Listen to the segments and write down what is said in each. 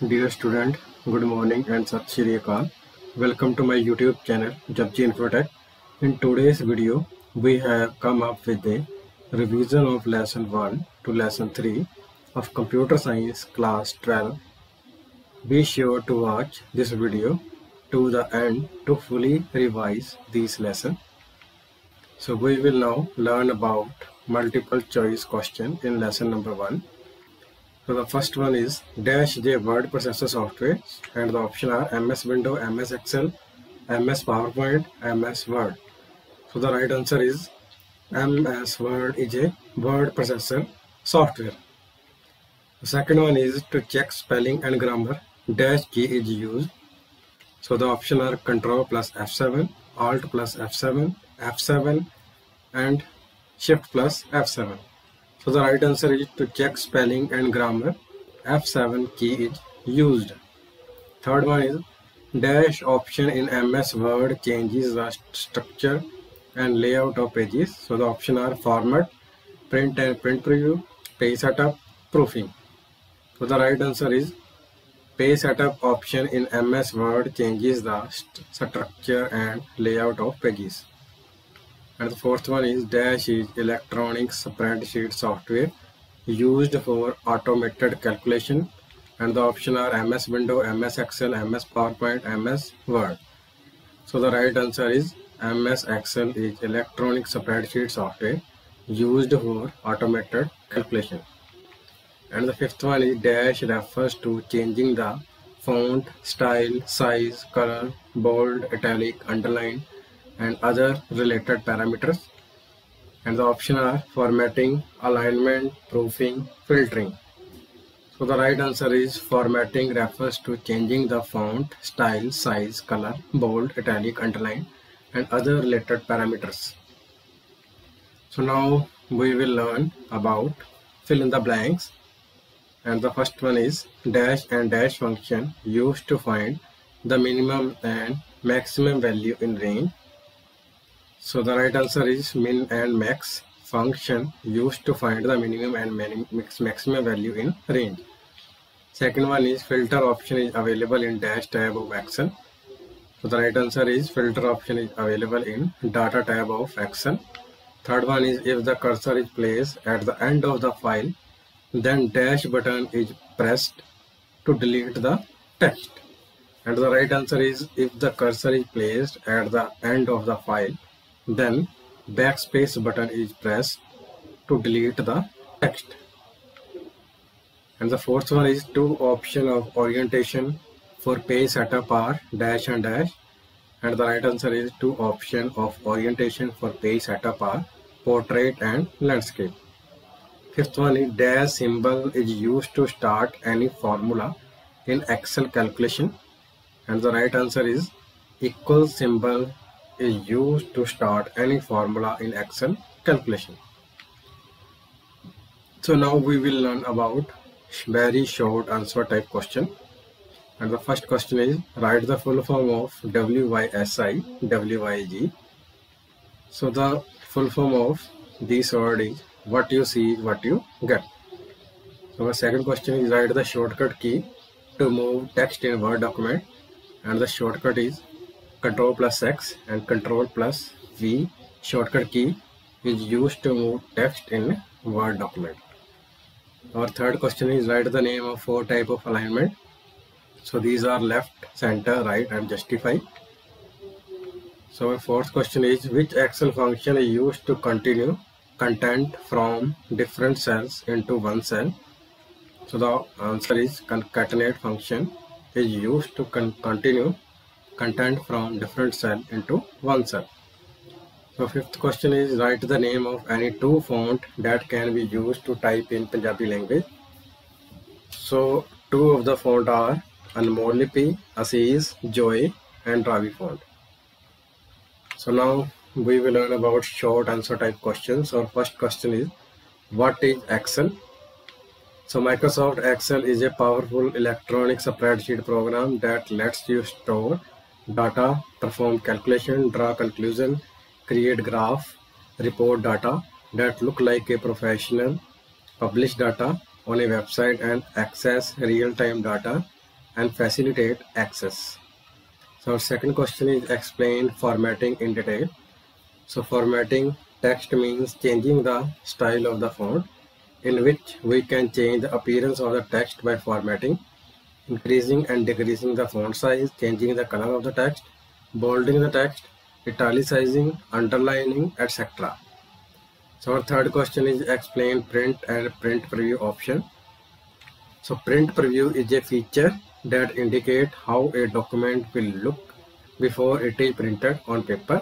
Dear student, good morning and Sat Shri Akal. Welcome to my YouTube channel Japji Infotech. In today's video, we have come up with a revision of lesson 1 to lesson 3 of Computer Science class 12. Be sure to watch this video to the end to fully revise these lessons. So we will now learn about multiple choice question in lesson number 1. So the first one is dash J word processor software, and the option are MS Windows, MS Excel, MS PowerPoint, MS Word. So the right answer is MS Word is a word processor software. The second one is to check spelling and grammar, dash key is used. So the option are Control plus F7, Alt plus F7, F7 and Shift plus F7. So the right answer is to check spelling and grammar, F7 key is used. Third one is dash option in MS Word changes the structure and layout of pages. So the option are format, print and print preview, page setup, proofing. So the right answer is page setup option in MS Word changes the structure and layout of pages. And the fourth one is dash is electronic spreadsheet software used for automated calculation, and the option are MS Windows, MS Excel, MS PowerPoint, MS Word. So the right answer is MS Excel is electronic spreadsheet software used for automated calculation. And the fifth one is dash refers to changing the font, style, size, color, bold, italic, underline and other related parameters. And the option are formatting, alignment, proofing, filtering. So the right answer is formatting refers to changing the font, style, size, color, bold, italic, underline and other related parameters. So now we will learn about fill in the blanks. And the first one is dash and dash function used to find the minimum and maximum value in range. So the right answer is min and max function used to find the minimum and maximum value in range. Second one is filter option is available in dash tab of Excel. So the right answer is filter option is available in data tab of Excel. Third one is if the cursor is placed at the end of the file, then dash button is pressed to delete the text. And the right answer is if the cursor is placed at the end of the file, then backspace button is pressed to delete the text. And the fourth one is two option of orientation for page setup are dash and dash, and the right answer is two option of orientation for page setup are portrait and landscape. Fifth one is dash symbol is used to start any formula in Excel calculation, and the right answer is equal symbol is used to start any formula in Excel calculation. So now we will learn about very short answer type question. And the first question is write the full form of WYSI, WYG. So the full form of this word is what you see is what you get. So the second question is write the shortcut key to move text in Word document, and the shortcut is Control plus X and Control plus V shortcut key is used to move text in Word document. Our third question is write the name of four type of alignment. So these are left, center, right and justify. So our fourth question is which Excel function is used to continue content from different cells into one cell. So the answer is concatenate function is used to continue content from different cell into one cell. So fifth question is write the name of any two font that can be used to type in Punjabi language. So two of the font are Anmol Lipi, Aziz, Joy and Ravi font. So now we will learn about short answer type questions. Our first question is what is Excel? So Microsoft Excel is a powerful electronic spreadsheet program that lets you store data, perform calculation, draw conclusion, create graph, report data that look like a professional, publish data on a website and access real-time data and facilitate access. So our second question is explain formatting in detail. So formatting text means changing the style of the font, in which we can change the appearance of the text by formatting, increasing and decreasing the font size, changing the color of the text, bolding the text, italicizing, underlining, etc. So our third question is explain print and print preview option. So print preview is a feature that indicates how a document will look before it is printed on paper.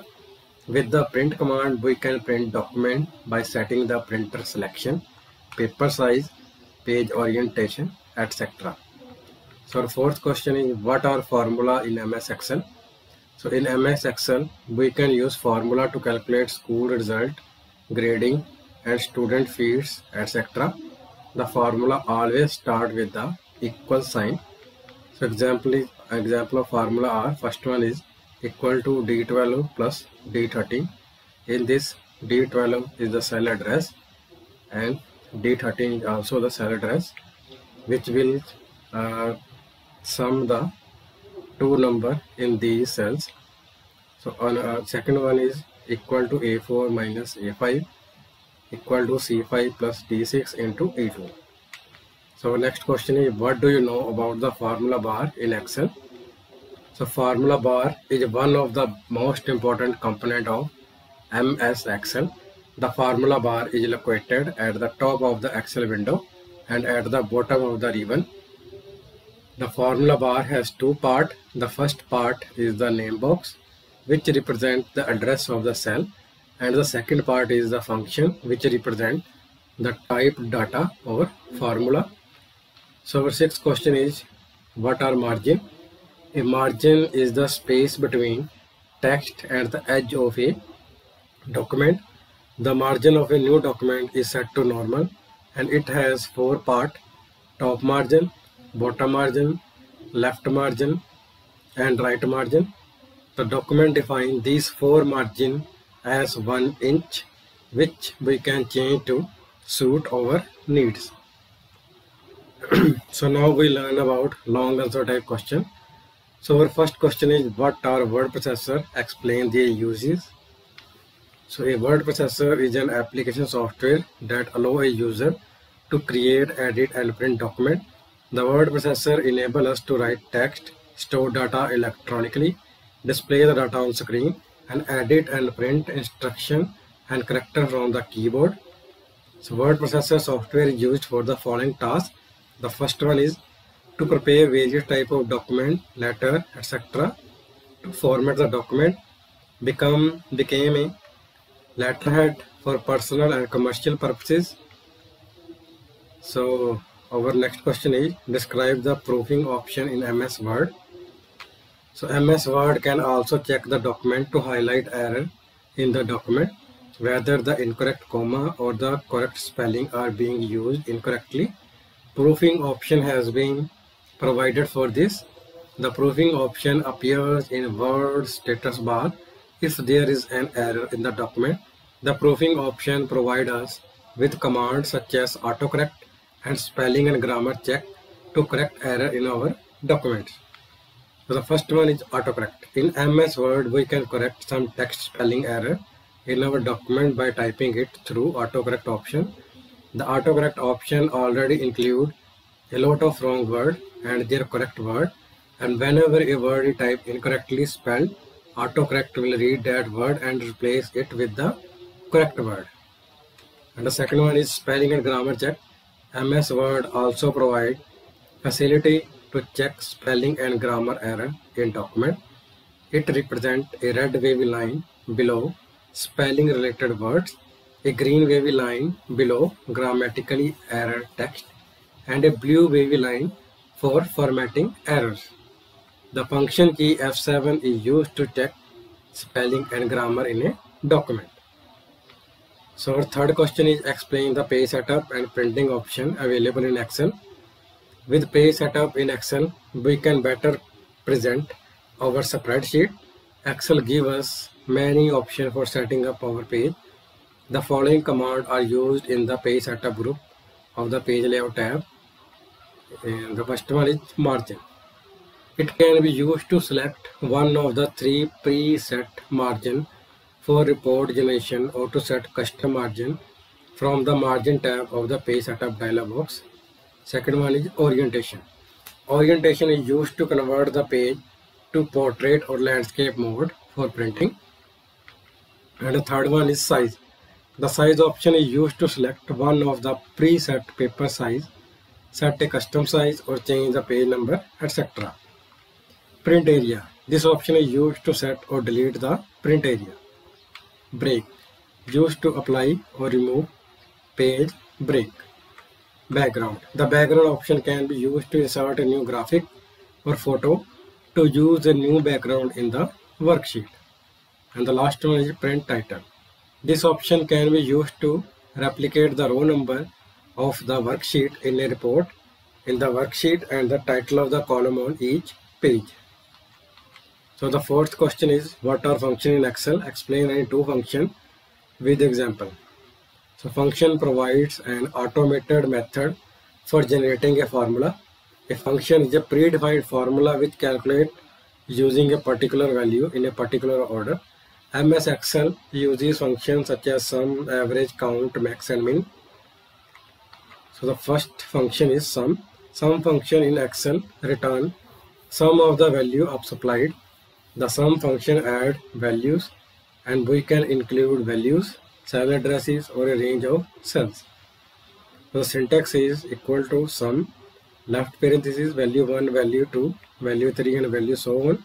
With the print command, we can print document by setting the printer selection, paper size, page orientation, etc. So our fourth question is what are formula in MS Excel? So in MS Excel, we can use formula to calculate school result, grading, and student fees, etc. The formula always start with the equal sign. So example of formula are, first one is equal to D12 plus D13. In this, D12 is the cell address and D13 is also the cell address, which will sum the two number in these cells. So on second one is equal to A4 minus A5 equal to C5 plus D6 into E2. So next question is what do you know about the formula bar in Excel? So formula bar is one of the most important component of MS Excel. The formula bar is located at the top of the Excel window and at the bottom of the ribbon. The formula bar has two parts. The first part is the name box, which represents the address of the cell, and the second part is the function, which represents the type data or formula. So our sixth question is what are margin? A margin is the space between text and the edge of a document. The margin of a new document is set to normal and it has four parts: top margin, bottom margin, left margin, and right margin. The document defines these four margins as 1 inch, which we can change to suit our needs. So now we learn about long answer type question. So our first question is what are word processor? Explain their uses. So a word processor is an application software that allows a user to create, edit, and print document. The word processor enables us to write text, store data electronically, display the data on screen, and edit and print instruction and character from the keyboard. So word processor software is used for the following tasks. The first one is to prepare various type of document, letter, etc. To format the document, became a letterhead for personal and commercial purposes. So our next question is describe the proofing option in MS Word. So MS Word can also check the document to highlight error in the document, whether the incorrect comma or the correct spelling are being used incorrectly. Proofing option has been provided for this. The proofing option appears in Word status bar if there is an error in the document. The proofing option provides us with commands such as autocorrect and spelling and grammar check to correct error in our documents. So the first one is autocorrect. In MS Word, we can correct some text spelling error in our document by typing it through autocorrect option. The autocorrect option already includes a lot of wrong words and their correct word, and whenever a word is typed incorrectly spelled, autocorrect will read that word and replace it with the correct word. And the second one is spelling and grammar check. MS Word also provides facility to check spelling and grammar error in document. It represents a red wavy line below spelling related words, a green wavy line below grammatically error text, and a blue wavy line for formatting errors. The function key F7 is used to check spelling and grammar in a document. So our third question is explain the page setup and printing option available in Excel. With page setup in Excel, we can better present our spreadsheet. Excel gives us many options for setting up our page. The following commands are used in the page setup group of the page layout tab. And the first one is margin. It can be used to select one of the three preset margin for report generation or to set custom margin from the margin tab of the page setup dialog box. Second one is orientation. Orientation is used to convert the page to portrait or landscape mode for printing. And the third one is size. The size option is used to select one of the preset paper size, set a custom size or change the page number, etc. Print area. This option is used to set or delete the print area. Break. Used to apply or remove page break. Background. The background option can be used to insert a new graphic or photo to use a new background in the worksheet. And the last one is print title. This option can be used to replicate the row number of the worksheet in a report in the worksheet and the title of the column on each page. So the fourth question is, what are functions in Excel? Explain any two functions with example. So function provides an automated method for generating a formula. A function is a predefined formula which calculates using a particular value in a particular order. MS Excel uses functions such as sum, average, count, max and min. So the first function is sum. Sum function in Excel return sum of the value of supplied. The sum function add values and we can include values, cell addresses or a range of cells. So the syntax is equal to sum, left parenthesis, value 1, value 2, value 3 and value so on.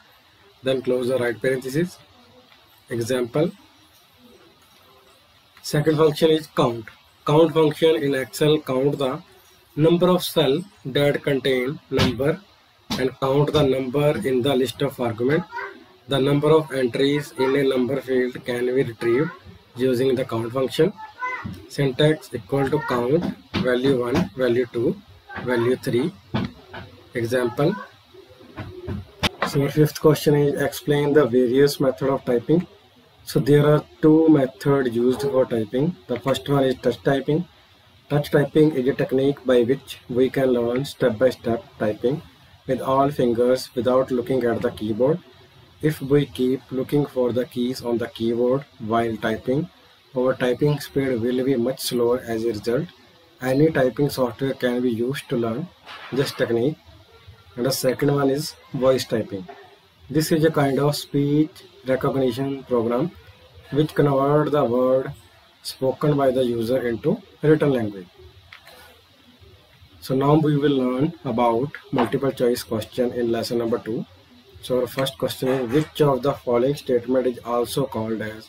Then close the right parenthesis. Example. Second function is count. Count function in Excel count the number of cells that contain number and count the number in the list of argument. The number of entries in a number field can be retrieved using the count function. Syntax equal to count, value 1, value 2, value 3. Example. So fifth question is, explain the various method of typing. So there are two methods used for typing. The first one is touch typing. Touch typing is a technique by which we can learn step-by-step typing with all fingers without looking at the keyboard. If we keep looking for the keys on the keyboard while typing, our typing speed will be much slower as a result. Any typing software can be used to learn this technique. And the second one is voice typing. This is a kind of speech recognition program which converts the word spoken by the user into written language. So now we will learn about multiple choice question in lesson number 2. So our first question is, which of the following statement is also called as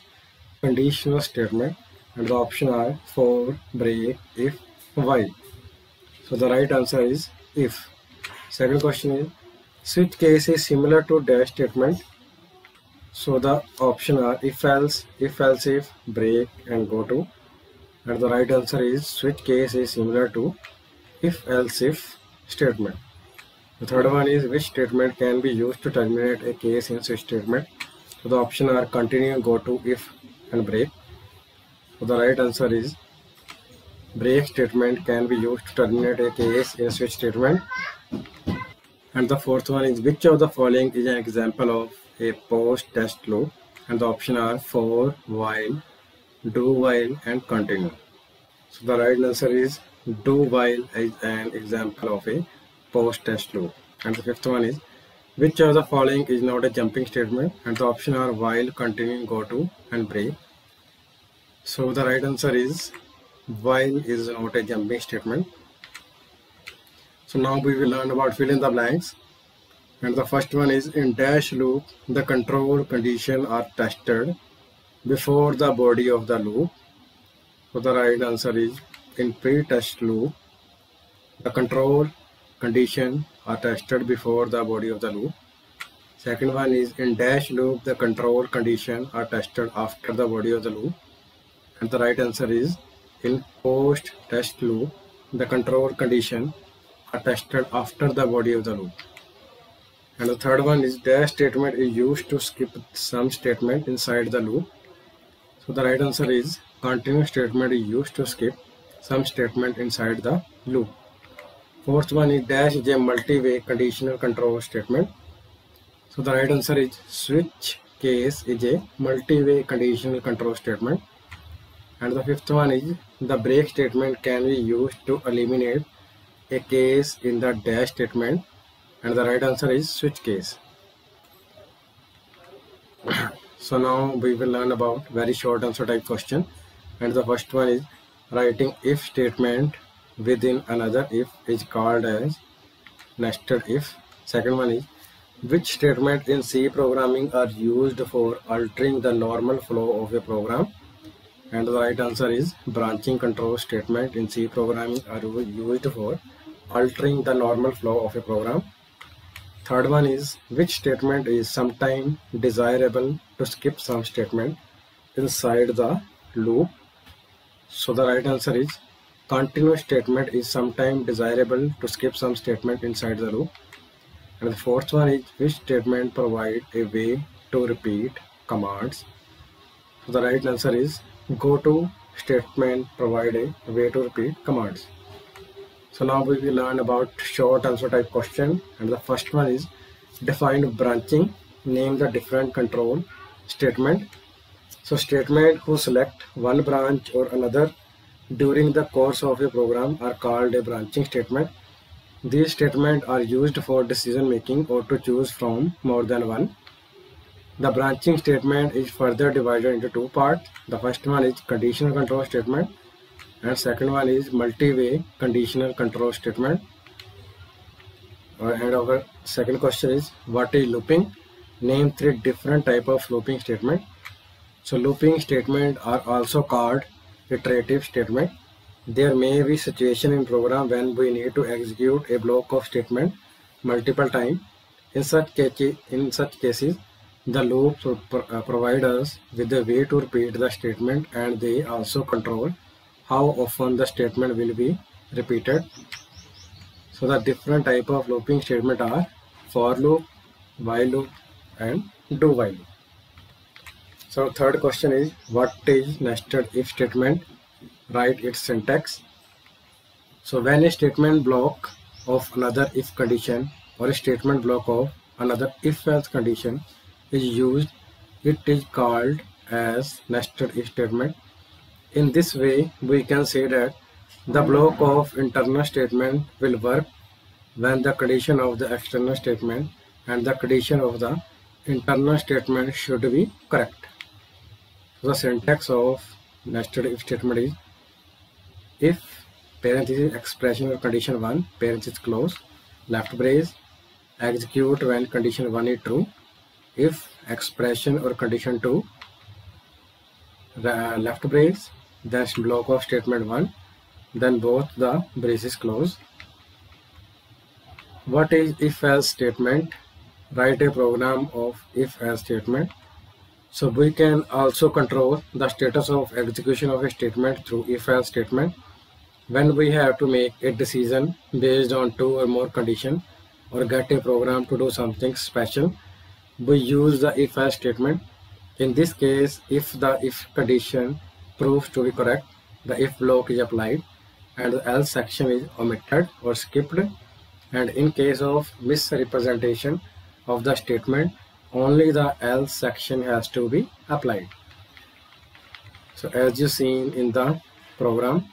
conditional statement? And the option are for, break, if, while. So the right answer is if. Second question is, switch case is similar to dash statement. So the option are if else if, break and go to. And the right answer is switch case is similar to if else if statement. The third one is, which statement can be used to terminate a case in switch statement? So the option are continue, go to, if and break. So the right answer is break statement can be used to terminate a case in switch statement. And the fourth one is, which of the following is an example of a post test loop? And the option are for, while, do while and continue. So the right answer is do while is an example of a post test loop. And the fifth one is, which of the following is not a jumping statement? And the option are while, continue, go to and break. So the right answer is while is not a jumping statement. So now we will learn about fill in the blanks. And the first one is, in dash loop the control condition are tested before the body of the loop. So the right answer is in pre-test loop the control condition are tested before the body of the loop. Second one is, in dash loop the control condition are tested after the body of the loop. And the right answer is in post test loop the control condition are tested after the body of the loop. And the third one is, dash statement is used to skip some statement inside the loop. So the right answer is continue statement is used to skip some statement inside the loop. Fourth one is, dash is a multi-way conditional control statement. So the right answer is switch case is a multi-way conditional control statement. And the fifth one is the break statement can be used to eliminate a case in the dash statement. And the right answer is switch case. So now we will learn about very short answer type question. And the first one is writing if statement within another if is called as nested if. Second one is which statement in C programming are used for altering the normal flow of a program. And the right answer is branching control statement in C programming are used for altering the normal flow of a program. Third one is which statement is sometimes desirable to skip some statement inside the loop. So the right answer is continuous statement is sometimes desirable to skip some statement inside the loop. And the fourth one is which statement provide a way to repeat commands. So the right answer is go to statement provide a way to repeat commands. So now we will learn about short answer type question. And the first one is define branching. Name the different control statement. So statement who select one branch or another during the course of a program are called a branching statement. These statements are used for decision making or to choose from more than one. The branching statement is further divided into two parts. The first one is conditional control statement and second one is multi-way conditional control statement. And our second question is what is looping? Name three different types of looping statement. So looping statements are also called iterative statement. There may be situation in program when we need to execute a block of statement multiple times. In such cases, the loops provide us with a way to repeat the statement and they also control how often the statement will be repeated. So the different type of looping statement are for loop, while loop and do while loop. So third question is what is nested if statement? Write its syntax. So when a statement block of another if condition or a statement block of another if else condition is used, it is called as nested if statement. In this way, we can say that the block of internal statement will work when the condition of the external statement and the condition of the internal statement should be correct. The syntax of nested if statement is if parenthesis expression or condition 1 parenthesis close left brace execute when condition 1 is true. If expression or condition 2 the left brace then block of statement 1 then both the braces close. What is if else statement? Write a program of if else statement. So we can also control the status of execution of a statement through if else statement. When we have to make a decision based on two or more conditions or get a program to do something special, we use the if else statement. In this case, if the if condition proves to be correct, the if block is applied and the else section is omitted or skipped. And in case of misrepresentation of the statement, only the else section has to be applied. So as you seen in the program,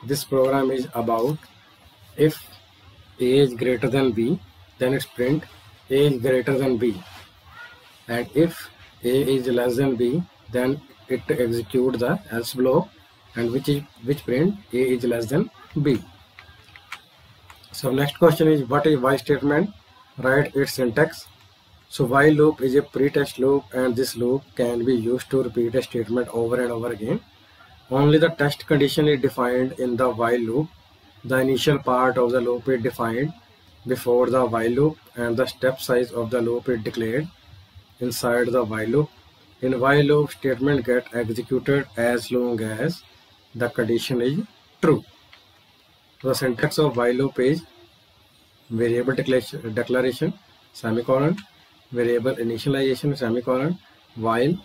this program is about if A is greater than B, then it's print A is greater than B. And if A is less than B, then it execute the else block and which print A is less than B. So next question is what is while statement? Write its syntax. So while loop is a pre-test loop and this loop can be used to repeat a statement over and over again. Only the test condition is defined in the while loop. The initial part of the loop is defined before the while loop and the step size of the loop is declared inside the while loop. In while loop, statement get executed as long as the condition is true. The syntax of while loop is variable declaration semicolon, variable initialization semicolon, while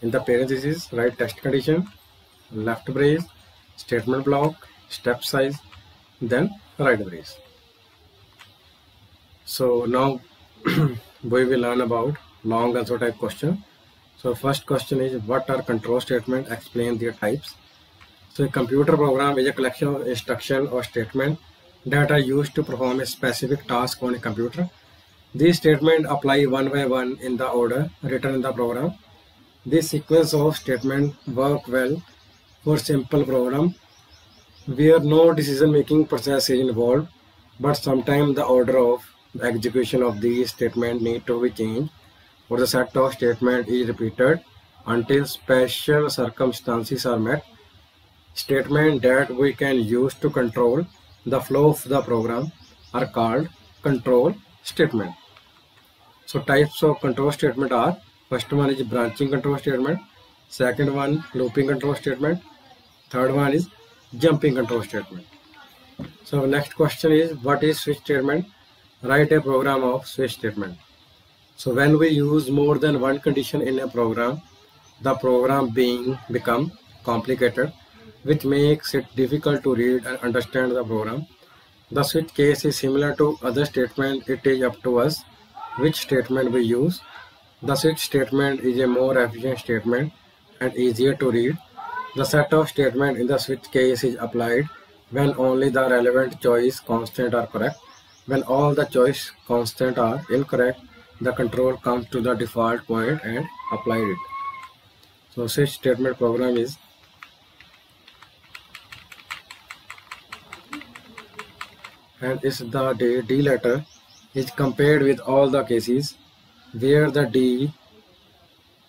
in the parentheses write test condition, left brace, statement block, step size, then right brace. So now we will learn about long answer type question. So first question is, what are control statements? Explain their types. So a computer program is a collection of instructions or statements that are used to perform a specific task on a computer. These statements apply one by one in the order written in the program. This sequence of statements work well for simple program where no decision-making process is involved, but sometimes the order of the execution of these statements need to be changed, or the set of statements is repeated until special circumstances are met. Statements that we can use to control the flow of the program are called control statement. So types of control statement are, first one is branching control statement, second one looping control statement, third one is jumping control statement. So next question is, what is switch statement? Write a program of switch statement. So when we use more than one condition in a program, the program become complicated, which makes it difficult to read and understand the program. The switch case is similar to other statements. It is up to us which statement we use. The switch statement is a more efficient statement and easier to read. The set of statements in the switch case is applied when only the relevant choice constants are correct. When all the choice constants are incorrect, the control comes to the default point and applied it. So switch statement program is the D letter is compared with all the cases where the D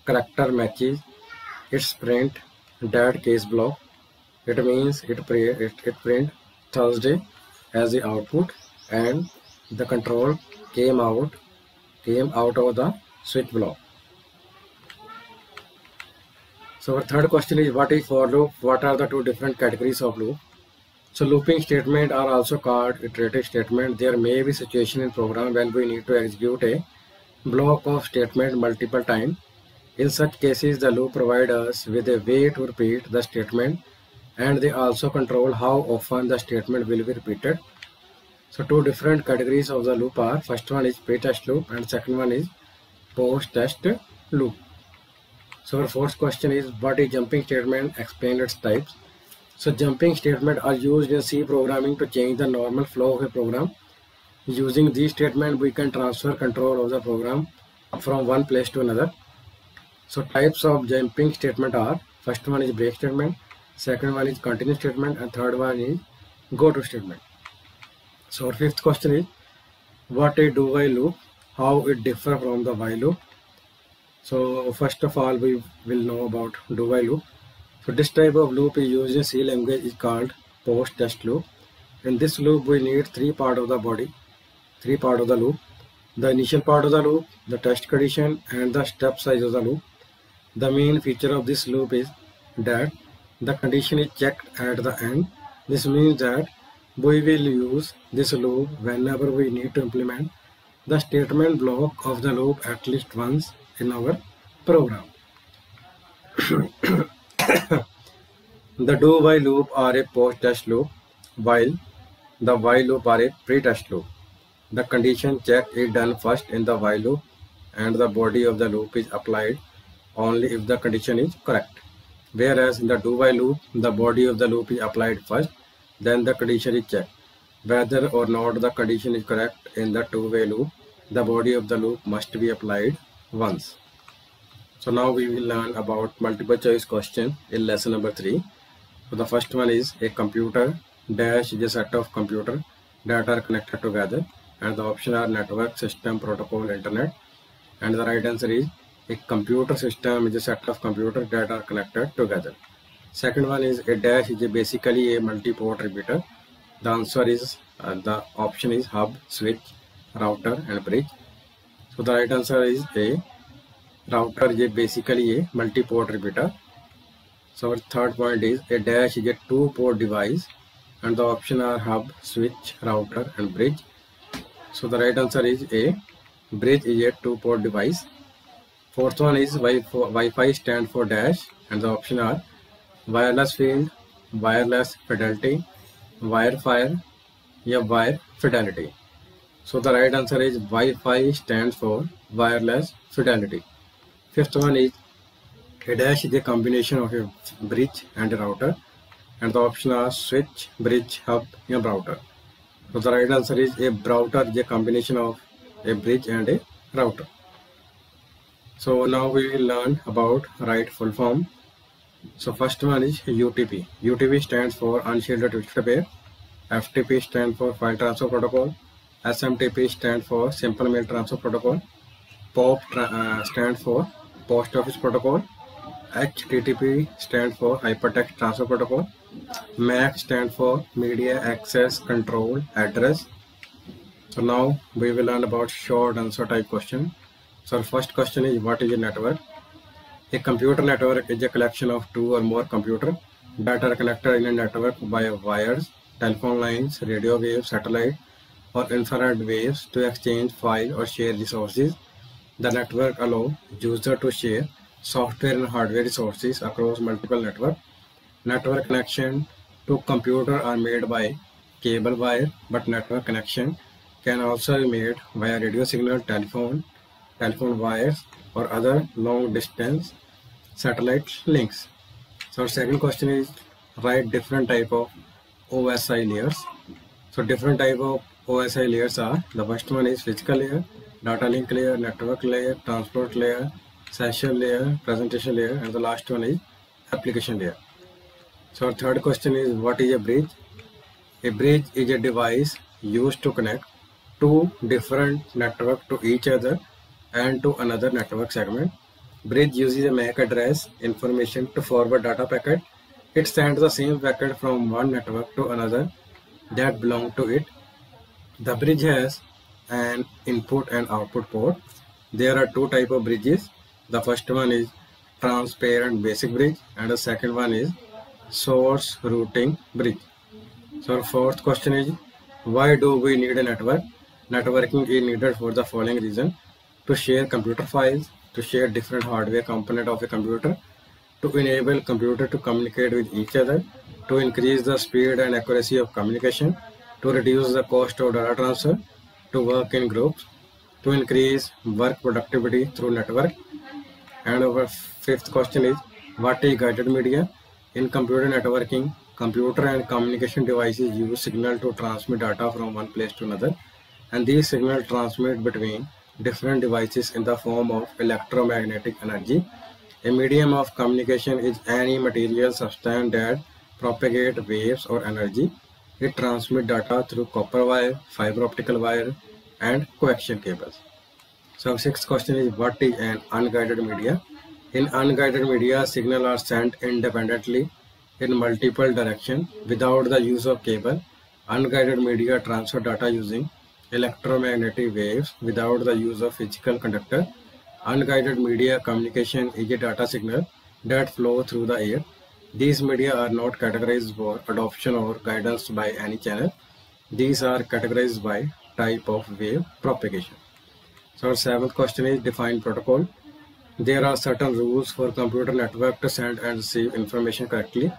character matches its print that case block. It means it print Thursday as the output, and the control came out of the switch block. So our third question is, what is for loop? What are the two different categories of loop? So looping statements are also called iterative statements. There may be situation in program when we need to execute a block of statement multiple times. In such cases, the loop provides us with a way to repeat the statement, and they also control how often the statement will be repeated. So two different categories of the loop are, first one is pre-test loop and second one is post-test loop. So our fourth question is, what is jumping statement? Explain its types. So jumping statements are used in C programming to change the normal flow of a program. Using these statements, we can transfer control of the program from one place to another. So types of jumping statement are, first one is break statement, second one is continue statement, and third one is go to statement. So our fifth question is, what is do while loop? How it differs from the while loop? So first of all, we will know about do while loop. So this type of loop is used in C language is called post-test loop. In this loop, we need three parts of the loop: the initial part of the loop, the test condition, and the step size of the loop. The main feature of this loop is that the condition is checked at the end. This means that we will use this loop whenever we need to implement the statement block of the loop at least once in our program. The do while loop are a post-test loop, while the while loop are a pre-test loop. The condition check is done first in the while loop, and the body of the loop is applied only if the condition is correct. Whereas in the do while loop, the body of the loop is applied first, then the condition is checked. Whether or not the condition is correct in the two-way loop, the body of the loop must be applied once. So now we will learn about multiple choice question in lesson number 3. So the first one is, a computer dash is a set of computers that are connected together, and the option are network, system, protocol, internet. And the right answer is, a computer system is a set of computers that are connected together. Second one is, a dash is basically a multi-port repeater. The answer is, the option is hub, switch, router, and bridge. So the right answer is A. Router is basically a multi-port repeater. So our third point is, a dash is a two-port device, and the option are hub, switch, router, and bridge. So the right answer is A. Bridge is a two-port device. Fourth one is, Wi-Fi stand for dash, and the option are wireless field, wireless fidelity, wire fire, या wire fidelity. So the right answer is Wi-Fi stands for wireless fidelity. Fifth one is a dash is a combination of a bridge and a router, and the option are switch, bridge, hub, and router. So the right answer is a router is a combination of a bridge and a router. So now we will learn about right full form. So first one is UTP. UTP stands for Unshielded Twisted Pair. FTP stands for File Transfer Protocol. SMTP stands for Simple Mail Transfer Protocol. POP stands for Post Office Protocol. HTTP stands for Hypertext Transfer Protocol. MAC stands for Media Access Control Address. So now we will learn about short answer type question. So first question is, what is a network? A computer network is a collection of two or more computers that are connected in a network by wires, telephone lines, radio waves, satellite, or infrared waves to exchange file or share resources. The network allows users to share software and hardware resources across multiple networks. Network connection to computer are made by cable wire, but network connection can also be made via radio signal, telephone wires, or other long distance satellite links. So second question is, write different type of OSI layers. So different type of OSI layers are, the first one is physical layer, data link layer, network layer, transport layer, session layer, presentation layer, and the last one is application layer. So our third question is, what is a bridge? A bridge is a device used to connect two different networks to each other and to another network segment. Bridge uses a MAC address information to forward data packet. It sends the same packet from one network to another that belong to it. The bridge has an input and output port. There are two types of bridges. The first one is transparent basic bridge, and the second one is source routing bridge. So our fourth question is, why do we need a network? Networking is needed for the following reason: to share computer files, to share different hardware component of a computer, to enable computer to communicate with each other, to increase the speed and accuracy of communication, to reduce the cost of data transfer, to work in groups, to increase work productivity through network. And our fifth question is, what is guided media? In computer networking, computer and communication devices use signal to transmit data from one place to another, and these signals transmit between different devices in the form of electromagnetic energy. A medium of communication is any material substance that propagate waves or energy. It transmits data through copper wire, fiber optical wire, and coaxial cables. So sixth question is, what is an unguided media? In unguided media, signals are sent independently in multiple directions without the use of cable. Unguided media transfer data using electromagnetic waves without the use of physical conductor. Unguided media communication is a data signal that flow through the air. These media are not categorized for adoption or guidance by any channel. These are categorized by type of wave propagation. So our seventh question is, define protocol. There are certain rules for computer network to send and receive information correctly.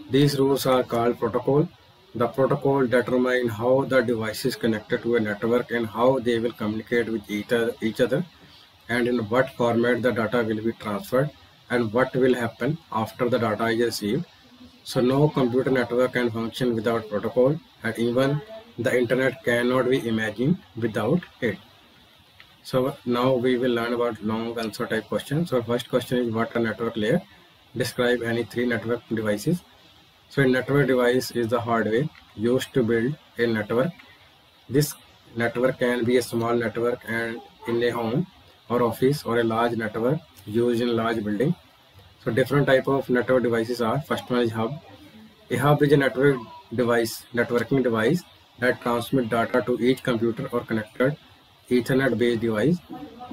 These rules are called protocol. The protocol determine how the device is connected to a network and how they will communicate with each other, and in what format the data will be transferred, and what will happen after the data is received. So no computer network can function without protocol, and even the internet cannot be imagined without it. So now we will learn about long answer type questions. So first question is, what a network layer? Describe any three network devices. So a network device is the hardware used to build a network. This network can be a small network and in a home or office, or a large network used in a large building. So different type of network devices are, first one is hub. A hub is a networking device that transmits data to each computer or connected Ethernet based device.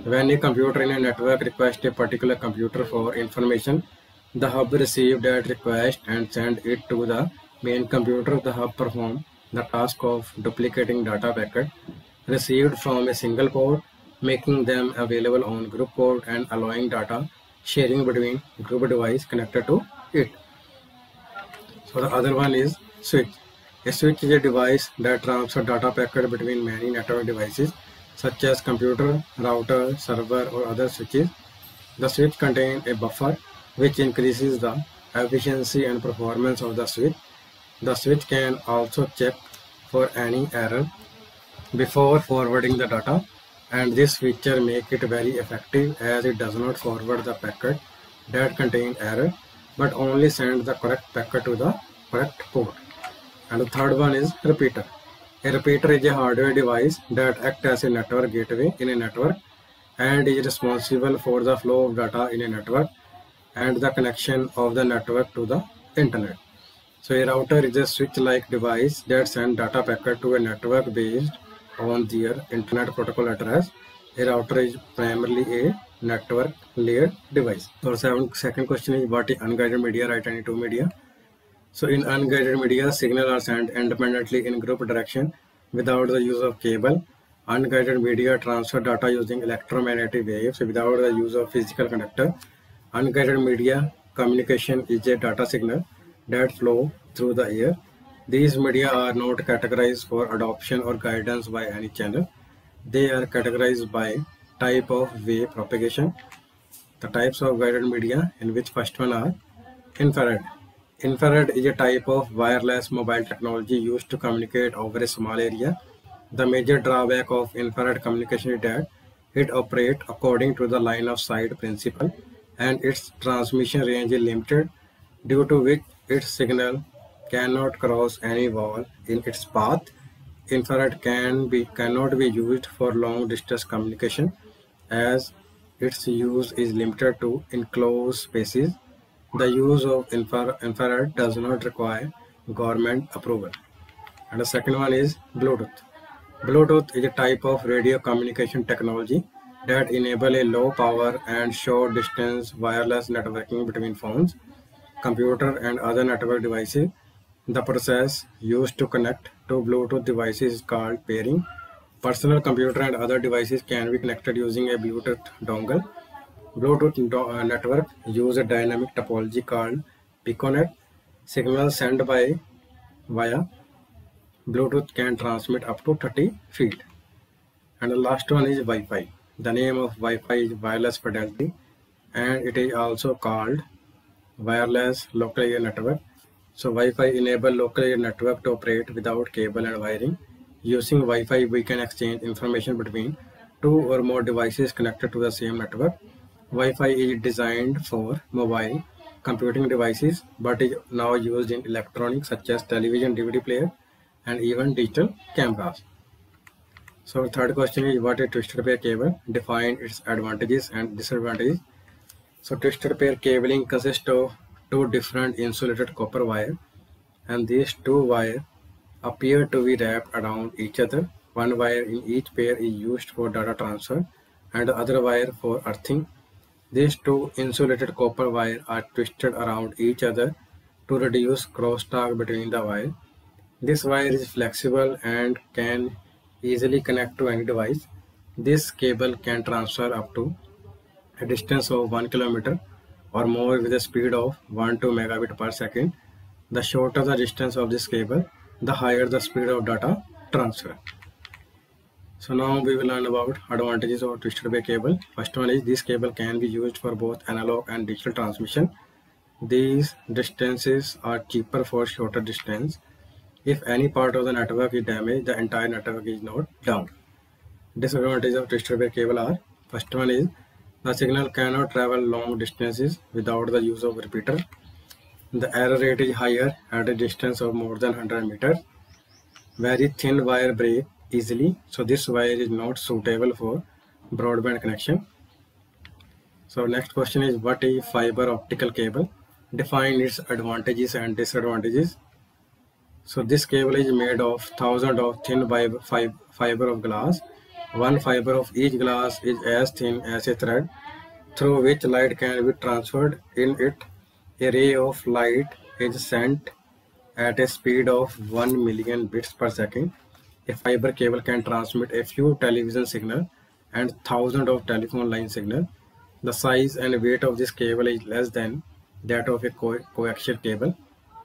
When a computer in a network requests a particular computer for information, the hub receives that request and sends it to the main computer. The hub performs the task of duplicating data packet received from a single port, making them available on group port and allowing data sharing between group device connected to it. So the other one is switch. A switch is a device that transfers data packet between many network devices. such as computer, router, server, or other switches. The switch contains a buffer which increases the efficiency and performance of the switch. The switch can also check for any error before forwarding the data, and this feature makes it very effective as it does not forward the packet that contain error but only send the correct packet to the correct port. And the third one is repeater. A repeater is a hardware device that acts as a network gateway in a network and is responsible for the flow of data in a network and the connection of the network to the internet. So a router is a switch-like device that sends data packet to a network based on their internet protocol address. A router is primarily a network layer device. So second question is, what is unguided media? Write any two media. So in unguided media, signals are sent independently in group direction without the use of cable. Unguided media transfer data using electromagnetic waves without the use of physical conductor. Unguided media communication is a data signal that flow through the air. These media are not categorized for adoption or guidance by any channel. They are categorized by type of wave propagation. The types of guided media, in which first one are infrared. Infrared is a type of wireless mobile technology used to communicate over a small area. The major drawback of infrared communication is that it operates according to the line of sight principle and its transmission range is limited, due to which its signal cannot cross any wall in its path. Infrared cannot be used for long distance communication as its use is limited to enclosed spaces. The use of infrared does not require government approval. And the second one is Bluetooth. Bluetooth is a type of radio communication technology that enables a low power and short distance wireless networking between phones, computer, and other network devices. The process used to connect two Bluetooth devices is called pairing. Personal computer and other devices can be connected using a Bluetooth dongle. Bluetooth network use a dynamic topology called Piconet. Signals sent via Bluetooth can transmit up to 30 feet. And the last one is Wi-Fi. The name of Wi-Fi is wireless fidelity, and it is also called wireless local area network. So Wi-Fi enable local area network to operate without cable and wiring. Using Wi-Fi, we can exchange information between two or more devices connected to the same network. Wi-Fi is designed for mobile computing devices but is now used in electronics such as television, DVD player, and even digital cameras. So third question is, what is twisted pair cable? Define its advantages and disadvantages. So twisted pair cabling consists of two different insulated copper wire, and these two wires appear to be wrapped around each other. One wire in each pair is used for data transfer and the other wire for earthing. These two insulated copper wires are twisted around each other to reduce crosstalk between the wires. This wire is flexible and can easily connect to any device. This cable can transfer up to a distance of 1 kilometer or more with a speed of 1 to megabit per second. The shorter the distance of this cable, the higher the speed of data transfer. So now we will learn about advantages of twisted pair cable. First one is, this cable can be used for both analog and digital transmission. These distances are cheaper for shorter distance. If any part of the network is damaged, the entire network is not down. Disadvantages of twisted pair cable are, first one is, the signal cannot travel long distances without the use of repeater. The error rate is higher at a distance of more than 100 meters. Very thin wire break easily, so this wire is not suitable for broadband connection. So next question is, what is fiber optical cable? Define its advantages and disadvantages. So this cable is made of thousands of thin fiber of glass. One fiber of each glass is as thin as a thread through which light can be transferred. In it, a ray of light is sent at a speed of 1 million bits per second. A fiber cable can transmit a few television signals and thousands of telephone line signals. The size and weight of this cable is less than that of a coaxial cable,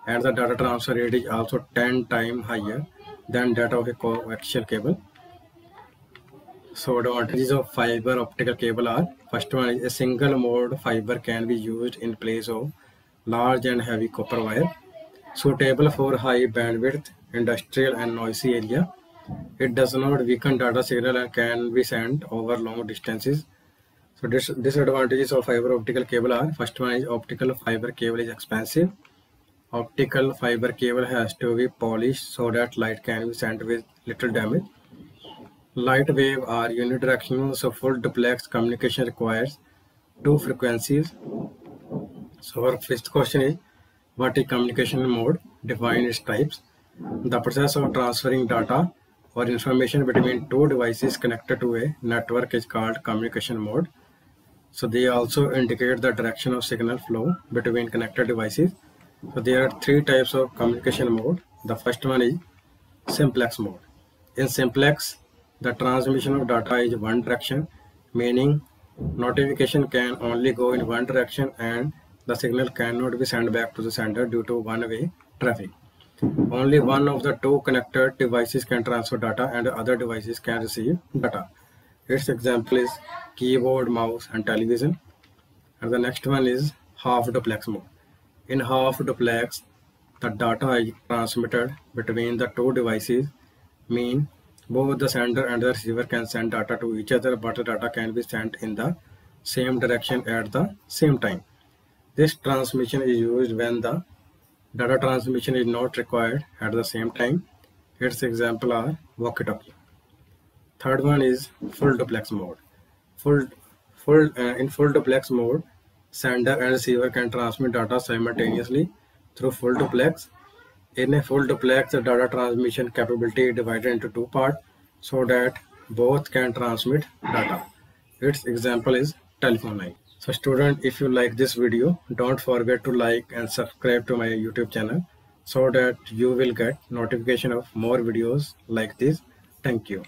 and the data transfer rate is also 10 times higher than that of a coaxial cable. So advantages of fiber optical cable are: first one is a single mode fiber can be used in place of large and heavy copper wire, suitable for high bandwidth, industrial and noisy area. It does not weaken data signal and can be sent over long distances. So disadvantages of fiber optical cable are: first one is optical fiber cable is expensive. Optical fiber cable has to be polished so that light can be sent with little damage. Light wave are unidirectional, so full duplex communication requires two frequencies. So our first question is, what is communication mode? Define its types. The process of transferring data or information between two devices connected to a network is called communication mode. So they also indicate the direction of signal flow between connected devices. So there are three types of communication mode. The first one is simplex mode. In simplex, the transmission of data is one direction, meaning notification can only go in one direction and the signal cannot be sent back to the sender due to one-way traffic. Only one of the two connected devices can transfer data and the other devices can receive data. Its example is keyboard, mouse, and television. And the next one is half duplex mode. In half duplex, the data is transmitted between the two devices, mean both the sender and the receiver can send data to each other, but the data can be sent in the same direction at the same time. This transmission is used when the data transmission is not required at the same time. Its example are walkie-talkie. Third one is full duplex mode. In full duplex mode, sender and receiver can transmit data simultaneously through full duplex. In a full duplex, the data transmission capability is divided into two parts so that both can transmit data. Its example is telephone line. So student, if you like this video, don't forget to like and subscribe to my YouTube channel so that you will get notification of more videos like this. Thank you.